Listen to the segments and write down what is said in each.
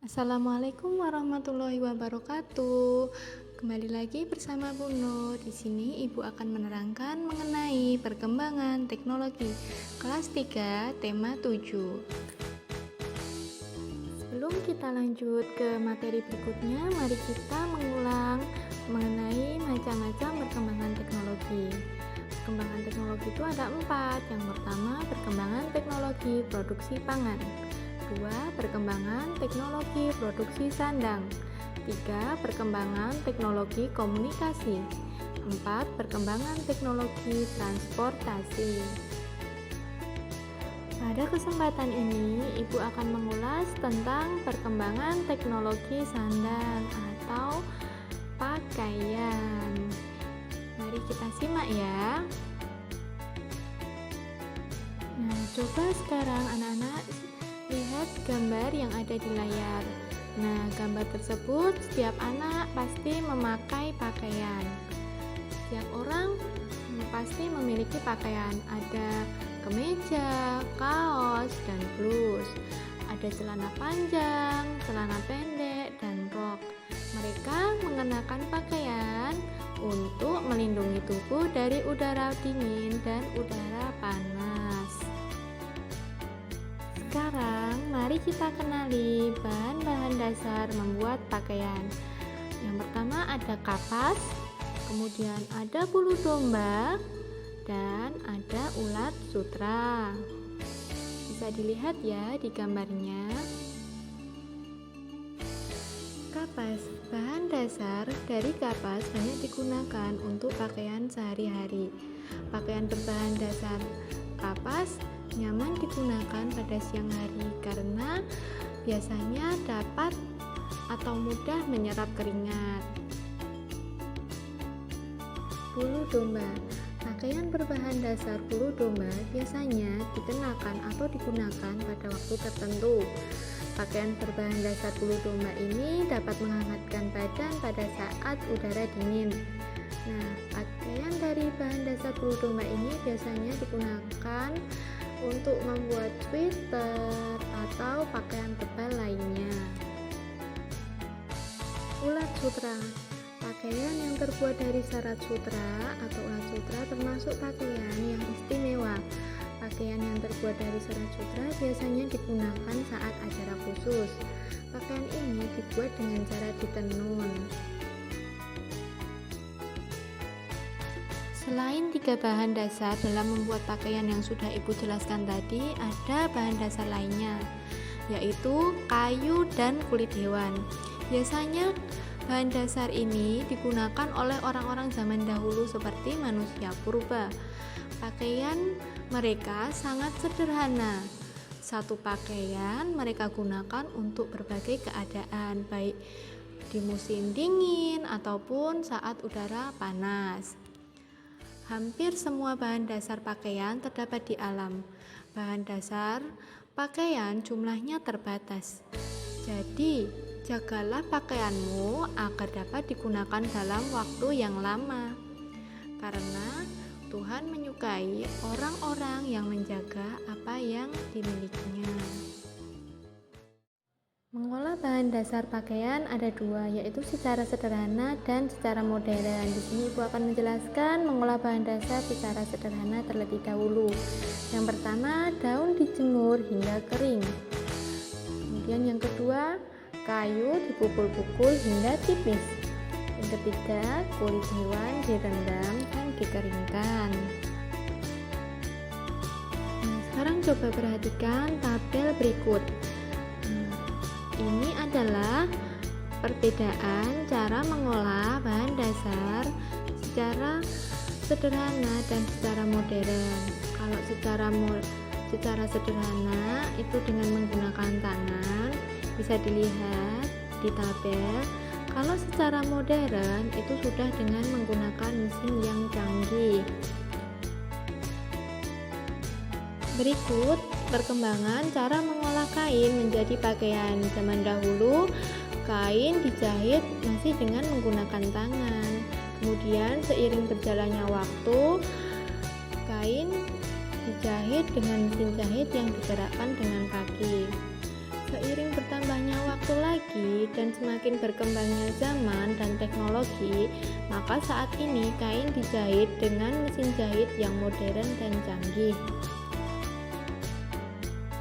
Assalamualaikum warahmatullahi wabarakatuh. Kembali lagi bersama Bu Nur. Di sini Ibu akan menerangkan mengenai perkembangan teknologi kelas 3 tema 7. Sebelum kita lanjut ke materi berikutnya, mari kita mengulang mengenai macam-macam perkembangan teknologi. Perkembangan teknologi itu ada 4. Yang pertama, perkembangan teknologi produksi pangan. 2. Perkembangan teknologi produksi sandang. 3. Perkembangan teknologi komunikasi. 4. Perkembangan teknologi transportasi. Pada kesempatan ini, Ibu akan mengulas tentang perkembangan teknologi sandang atau pakaian. Mari kita simak ya. Nah, coba sekarang anak-anak lihat gambar yang ada di layar. Nah, gambar tersebut setiap anak pasti memakai pakaian. Setiap orang pasti memiliki pakaian. Ada kemeja, kaos, dan blus. Ada celana panjang, celana pendek, dan rok. Mereka mengenakan pakaian untuk melindungi tubuh dari udara dingin dan udara panas. Sekarang mari kita kenali bahan-bahan dasar membuat pakaian. Yang pertama ada kapas, kemudian ada bulu domba, dan ada ulat sutra. Bisa dilihat ya di gambarnya. Kapas, bahan dasar dari kapas banyak digunakan untuk pakaian sehari-hari. Pakaian berbahan dasar kapas nyaman digunakan pada siang hari karena biasanya dapat atau mudah menyerap keringat. Bulu domba, pakaian berbahan dasar bulu domba biasanya dikenakan atau digunakan pada waktu tertentu. Pakaian berbahan dasar bulu domba ini dapat menghangatkan badan pada saat udara dingin. Nah, pakaian dari bahan dasar bulu domba ini biasanya digunakan untuk membuat sweater atau pakaian tebal lainnya. Ulat sutra, pakaian yang terbuat dari serat sutra atau ulat sutra termasuk pakaian yang istimewa. Pakaian yang terbuat dari serat sutra biasanya digunakan saat acara khusus. Pakaian ini dibuat dengan cara ditenun. Selain 3 bahan dasar dalam membuat pakaian yang sudah Ibu jelaskan tadi, ada bahan dasar lainnya, yaitu kayu dan kulit hewan. Biasanya bahan dasar ini digunakan oleh orang-orang zaman dahulu seperti manusia purba. Pakaian mereka sangat sederhana. Satu pakaian mereka gunakan untuk berbagai keadaan, baik di musim dingin ataupun saat udara panas. Hampir semua bahan dasar pakaian terdapat di alam. Bahan dasar pakaian jumlahnya terbatas. Jadi, jagalah pakaianmu agar dapat digunakan dalam waktu yang lama. Karena Tuhan menyukai orang-orang yang menjaga apa yang dimilikinya. Mengolah bahan dasar pakaian ada 2, yaitu secara sederhana dan secara modern. Di sini Ibu akan menjelaskan mengolah bahan dasar secara sederhana terlebih dahulu. Yang pertama, daun dijemur hingga kering. Kemudian yang kedua, kayu dipukul-pukul hingga tipis. Yang ketiga, kulit hewan direndam dan dikeringkan. Nah, sekarang coba perhatikan tabel berikut. Ini adalah perbedaan cara mengolah bahan dasar secara sederhana dan secara modern. Kalau secara sederhana itu dengan menggunakan tangan, bisa dilihat di tabel. Kalau secara modern itu sudah dengan menggunakan mesin yang canggih. Berikut perkembangan cara mengolah kain menjadi pakaian. Zaman dahulu kain dijahit masih dengan menggunakan tangan. Kemudian seiring berjalannya waktu, kain dijahit dengan mesin jahit yang digerakkan dengan kaki. Seiring bertambahnya waktu waktu lagi dan semakin berkembangnya zaman dan teknologi, maka saat ini kain dijahit dengan mesin jahit yang modern dan canggih.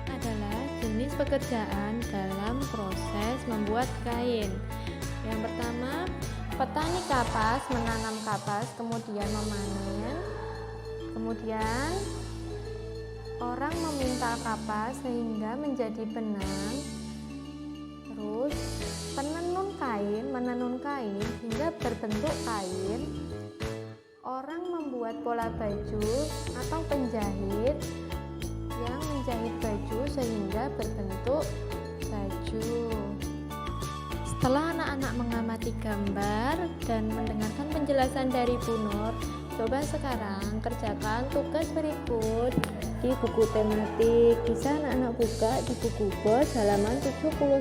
Adalah jenis pekerjaan dalam proses membuat kain. Yang pertama, petani kapas menanam kapas, kemudian memanen, kemudian orang meminta kapas sehingga menjadi benang. Terus menenun kain hingga berbentuk kain. Orang membuat pola baju atau penjahit yang menjahit baju sehingga berbentuk baju. Setelah anak-anak mengamati gambar dan mendengarkan penjelasan dari Bu Nur, coba sekarang kerjakan tugas berikut di buku tematik. Bisa anak-anak buka di buku bos halaman 79.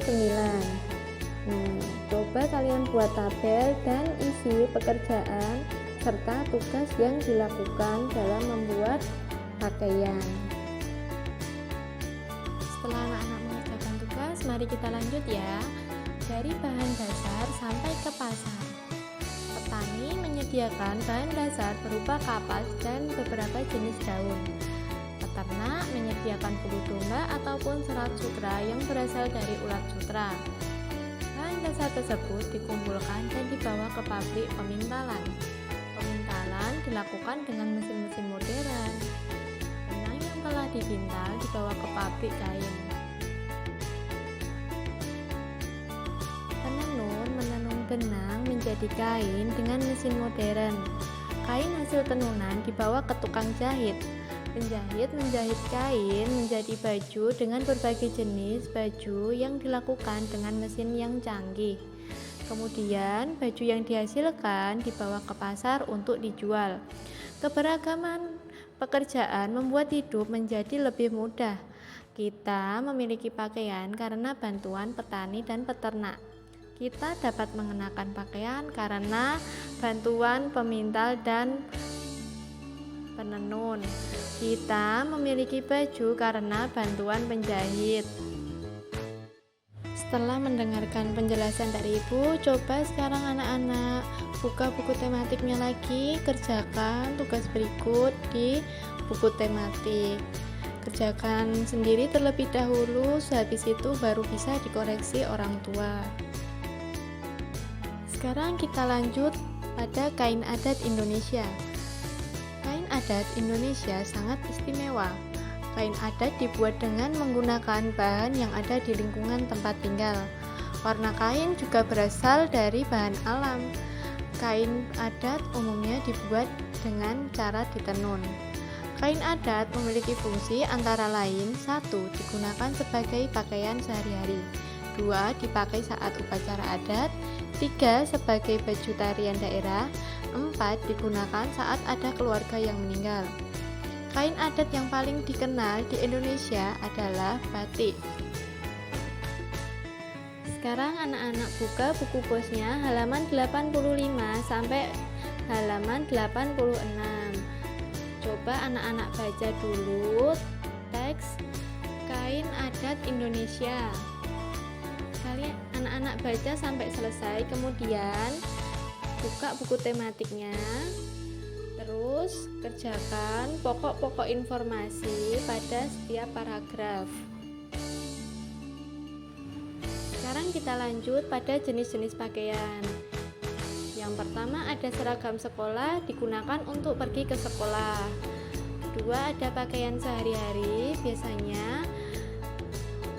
Coba kalian buat tabel dan isi pekerjaan serta tugas yang dilakukan dalam membuat pakaian. Setelah anak-anak mengerjakan tugas, mari kita lanjut ya. Dari bahan dasar sampai ke pasar. Petani menyediakan bahan dasar berupa kapas dan beberapa jenis daun. Peternak menyediakan bulu domba ataupun serat sutra yang berasal dari ulat sutra. Bahan dasar tersebut dikumpulkan dan dibawa ke pabrik pemintalan. Pemintalan dilakukan dengan mesin-mesin modern. Benang yang telah dipintal dibawa ke pabrik kain. Penenun menenun benang menjadi kain dengan mesin modern. Kain hasil tenunan dibawa ke tukang jahit. Penjahit menjahit kain menjadi baju dengan berbagai jenis baju yang dilakukan dengan mesin yang canggih. Kemudian baju yang dihasilkan dibawa ke pasar untuk dijual. Keberagaman pekerjaan membuat hidup menjadi lebih mudah. Kita memiliki pakaian karena bantuan petani dan peternak. Kita dapat mengenakan pakaian karena bantuan pemintal dan penenun. Kita memiliki baju karena bantuan penjahit. Setelah mendengarkan penjelasan dari Ibu, coba sekarang anak-anak buka buku tematiknya lagi, kerjakan tugas berikut di buku tematik. Kerjakan sendiri terlebih dahulu, sehabis itu baru bisa dikoreksi orang tua. Sekarang kita lanjut pada kain adat Indonesia. Kain adat Indonesia sangat istimewa. Kain adat dibuat dengan menggunakan bahan yang ada di lingkungan tempat tinggal. Warna kain juga berasal dari bahan alam. Kain adat umumnya dibuat dengan cara ditenun. Kain adat memiliki fungsi antara lain: 1. Digunakan sebagai pakaian sehari-hari, 2. Dipakai saat upacara adat, 3. Sebagai baju tarian daerah, 4. Digunakan saat ada keluarga yang meninggal. Kain adat yang paling dikenal di Indonesia adalah batik. Sekarang anak-anak buka buku bosnya halaman 85 sampai halaman 86. Coba anak-anak baca dulu teks kain adat Indonesia. Kalian anak-anak baca sampai selesai, kemudian buka buku tematiknya. Terus kerjakan pokok-pokok informasi pada setiap paragraf. Sekarang kita lanjut pada jenis-jenis pakaian. Yang pertama ada seragam sekolah, digunakan untuk pergi ke sekolah. Kedua ada pakaian sehari-hari, biasanya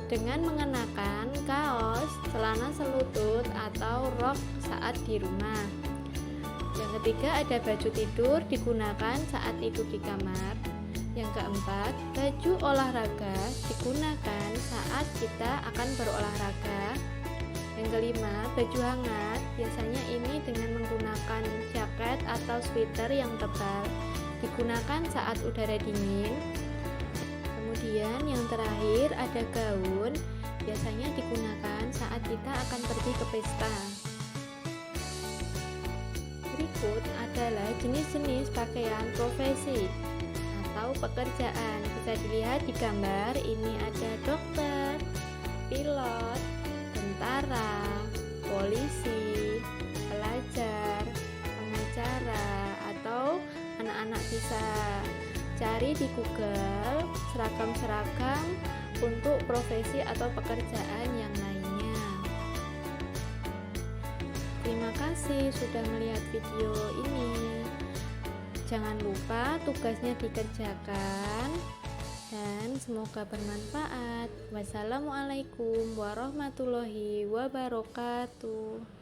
dengan mengenakan kaos, celana selutut atau rok saat di rumah. Yang ketiga ada baju tidur, digunakan saat tidur di kamar. Yang keempat, baju olahraga, digunakan saat kita akan berolahraga. Yang kelima, baju hangat, biasanya ini dengan menggunakan jaket atau sweater yang tebal, digunakan saat udara dingin. Kemudian yang terakhir ada gaun, biasanya digunakan saat kita akan pergi ke pesta. Berikut adalah jenis-jenis pakaian profesi atau pekerjaan. Bisa dilihat di gambar, ini ada dokter, pilot, tentara, bisa cari di Google seragam-seragam untuk profesi atau pekerjaan yang lainnya. Terima kasih sudah melihat video ini. Jangan lupa tugasnya dikerjakan dan semoga bermanfaat. Wassalamualaikum warahmatullahi wabarakatuh.